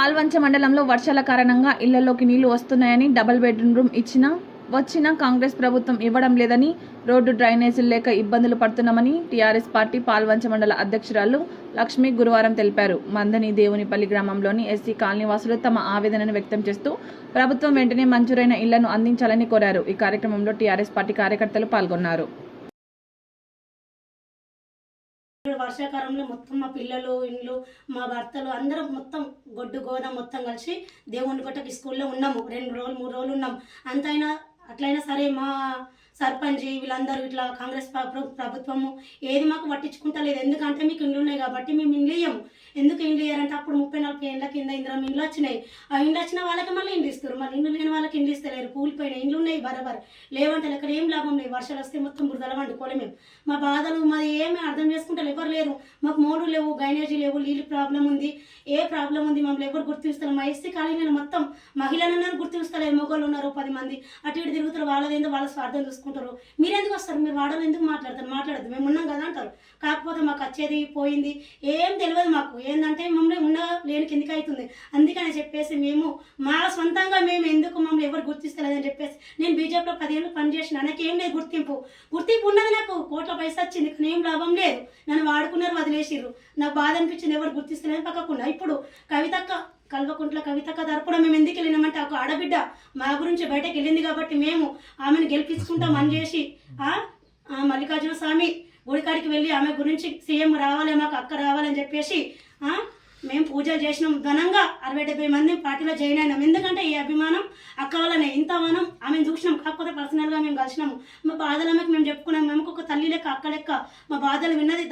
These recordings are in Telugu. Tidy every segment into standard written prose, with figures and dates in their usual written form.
పాల్వంచ మండలంలో వర్షాల కారణంగా ఇళ్లలోకి నీళ్లు వస్తున్నాయని, డబుల్ బెడ్రూమ్ వచ్చినా కాంగ్రెస్ ప్రభుత్వం ఇవ్వడం లేదని, రోడ్డు డ్రైనేజీలు లేక ఇబ్బందులు పడుతున్నామని టీఆర్ఎస్ పార్టీ పాల్వంచ మండల అధ్యక్షురాలు లక్ష్మి గురువారం తెలిపారు. మందని దేవునిపల్లి గ్రామంలోని ఎస్సీ కాలనీ వాసులు తమ ఆవేదనను వ్యక్తం చేస్తూ ప్రభుత్వం వెంటనే మంజూరైన ఇళ్లను అందించాలని కోరారు. ఈ కార్యక్రమంలో టీఆర్ఎస్ పార్టీ కార్యకర్తలు పాల్గొన్నారు. వర్షాకాలంలో మొత్తం మా పిల్లలు, ఇండ్లు, మా భర్తలు అందరం మొత్తం గొడ్డు గోదాం మొత్తం కలిసి దేవుని కొట్టకి స్కూల్లో ఉన్నాము. 2 రోజులు 3 రోజులు ఉన్నాం. అంతైనా అట్లయినా సరే మా సర్పంచ్ వీళ్ళందరూ ఇట్లా కాంగ్రెస్ ప్రభుత్వము ఏది మాకు పట్టించుకుంటలేదు. ఎందుకంటే మీకు ఇండ్లు ఉన్నాయి కాబట్టి మేము ఇండ్లు ఇయ్యము. ఎందుకు ఇండ్లు ఇయ్యారంటే అప్పుడు 30-40 ఏళ్ళ కింద ఇంద్రం ఇండ్లు వచ్చినాయి. ఆ ఇండ్లు వచ్చిన వాళ్ళకి మళ్ళీ ఇండ్లు ఇస్తారు, మళ్ళీ ఇండ్లు లేని వాళ్ళకి ఇండ్లు ఇస్తలేరు. కూలిపోయిన ఇండ్లు ఉన్నాయి బరాబర్, లేవంటే ఇక్కడ ఏం లాభం లేదు. వర్షాలు వస్తే మొత్తం బురదల వండుకోలే. మేము మా బాధలు మాది ఏమి అర్థం చేసుకుంటారు ఎవరు లేరు. మాకు మోటార్లు లేవు, డ్రైనేజీ లేవు, నీళ్ళు ప్రాబ్లం ఉంది, ఏ ప్రాబ్లం ఉంది మమ్మల్ని ఎవరు గుర్తిస్తారు. మా ఎస్సీ కాలనీలో మొత్తం మహిళలను గుర్తిస్తలేదు. మొగోళ్ళు ఉన్నారు 10 మంది, అటు ఇటు తిరుగుతారు. వాళ్ళదేందో వాళ్ళ స్వార్థం చూసుకుంటారు. మీరెందుకు వస్తారు, మీరు వాడలు ఎందుకు మాట్లాడద్దు, మేము ఉన్నాం కదా అంటారు. కాకపోతే మాకు వచ్చేది పోయింది ఏం తెలియదు. మాకు ఏంటంటే మమ్మల్ని ఉన్న లేని కిందికి అవుతుంది. అందుకని చెప్పేసి మేము మా సొంతంగా మేము ఎందుకు మమ్మల్ని ఎవరు గుర్తిస్తలేదని చెప్పేసి నేను బీజేపీలో 10 ఏళ్ళు పనిచేసిన. నాకేం లేదు గుర్తింపు ఉన్నది. నాకు కోట్ల పైసా వచ్చింది, కానీ ఏం లాభం లేదు. నన్ను వాడుకున్నారు, వదిలేసిర్రు. నాకు బాధ అనిపించింది, ఎవరు గుర్తిస్తలేదని పక్కకుండా. ఇప్పుడు కల్వకుంట్ల కవితక్క తరపున మేము ఎందుకు వెళ్ళినామంటే ఒక ఆడబిడ్డ మా గురించి బయటకు వెళ్ళింది కాబట్టి మేము ఆమెను గెలిపించుకుంటాం అని చేసి మల్లికార్జున స్వామి గుడికాడికి వెళ్ళి ఆమె గురించి సీఎం రావాలి, మాకు అక్క రావాలని చెప్పేసి మేము పూజలు చేసినాం. ఘనంగా 60-70 మంది పార్టీలో జాయిన్ అయినాం. ఎందుకంటే ఈ అభిమానం అక్క వల్లనే ఇంత మనం ఆమెను చూసినాం. కాకపోతే పర్సనల్గా మేము కలిసినాము. మా బాధలకి మేము చెప్పుకున్నాం. మేము ఒక తల్లి లెక్క అక్క లెక్క మా బాధలు విన్నది.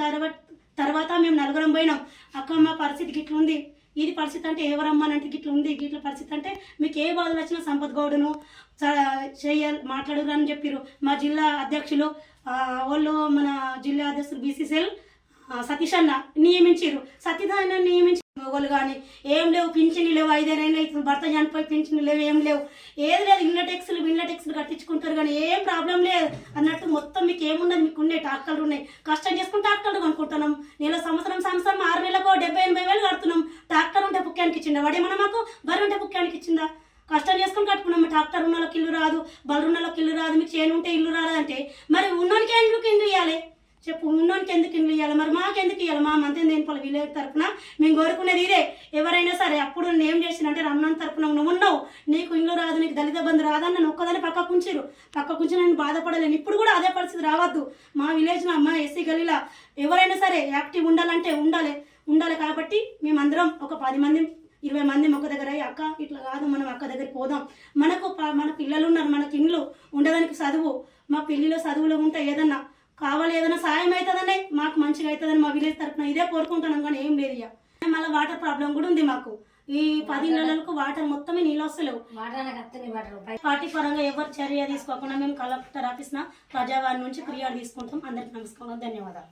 తర్వాత మేము నలుగురం పోయినాం. అక్క మా పరిస్థితి గిట్ల ఉంది, ఇది పరిస్థితి అంటే ఎవరమ్మానంటే గిట్ల ఉంది, గిట్ల పరిస్థితి అంటే మీకు ఏ బాధలు వచ్చినా సంపత్ గౌడ్ను మాట్లాడురు అని చెప్పారు. మా జిల్లా అధ్యక్షులు వాళ్ళు మన జిల్లా అధ్యక్షులు బీసీసీఎల్ సతీష్ అన్న నియమించారు. సతీష్ నియమించి మొగోళ్ళు కానీ ఏం లేవు, పింఛన్లు లేవు. 5 ఏళ్ళు అవుతుంది భర్త చనిపోయి పింఛన్లు లేవు, ఏం లేవు, ఏది లేదు. ఇళ్ళ ట్యాక్సులు కట్టించుకుంటారు కానీ ఏం ప్రాబ్లం లేదు అన్నట్టు. మొత్తం మీకు ఏమున్నది, మీకు ఉండే ట్రాక్టర్లు ఉన్నాయి. కష్టం చేసుకుని ట్రాక్టర్లు కొనుక్కుంటున్నాం. సంవత్సరం 6 నెలలకు 70-80 వేలు కడుతున్నాం. ట్రాక్టర్ ఉంటే పుక్కానికి ఇచ్చిందా వాడేమన్నా, మాకు బర్రె ఉంటే పుక్కానికి ఇచ్చిందా? కష్టం చేసుకుని కట్టుకున్నాం. ట్రాక్టర్ ఉన్న వాళ్ళకి ఇల్లు రాదు, బర్రె ఉన్న వాళ్ళకి ఇల్లు రాదు, మీకు చేను ఉంటే ఇల్లు రాదంటే మరి ఉన్నోనికి ఎందుకు ఇల్లు ఇవ్వాలి చెప్పు? ఉన్నోనికి ఎందుకు ఇల్లు ఇవ్వాలి, మరి మాకెందుకు ఇవ్వాలి? మా మంత్రి దేనిపల్లి విలేజ్ తరఫున మేము కోరుకునేది ఇదే. ఎవరైనా సరే అప్పుడు నేను ఏం చేసినంటే రమణాన్ తరఫున నువ్వు ఉన్నావు, నీకు ఇల్లు రాదు, నీకు దళిత బంధు రాదని నన్ను ఒక్కదాన్ని పక్కకుంచి నేను బాధపడలేను. ఇప్పుడు కూడా అదే పరిస్థితి రావద్దు. మా విలేజ్లో మా ఎస్సీ గలీలో ఎవరైనా సరే యాక్టివ్ ఉండాలంటే ఉండాలి. కాబట్టి మేమందరం ఒక 10 మంది 20 మంది ఒక దగ్గర అక్క ఇట్లా కాదు, మనం అక్క దగ్గరికి పోదాం. మన పిల్లలు ఉన్నారు, మనకి ఇండ్లు ఉండడానికి చదువు, మా పిల్లలు చదువులో ఉంటే ఏదన్నా కావాలి, ఏదైనా సాయం అవుతుందనే మాకు మంచిగా అవుతుందని మా విలేజ్ తరఫున ఇదే కోరుకుంటున్నాం. కానీ ఏం లేదు. ఇక మళ్ళీ వాటర్ ప్రాబ్లం కూడా ఉంది మాకు. ఈ 10 నెలలకు వాటర్ మొత్తమే నీళ్ళు వస్తలేవు. పార్టీ పరంగా ఎవరు చర్య తీసుకోకుండా మేము కలెక్టర్ ఆఫీస్న ప్రజావాణి నుంచి ఫిర్యాదు తీసుకుంటాం. అందరికి నమస్కారం, ధన్యవాదాలు.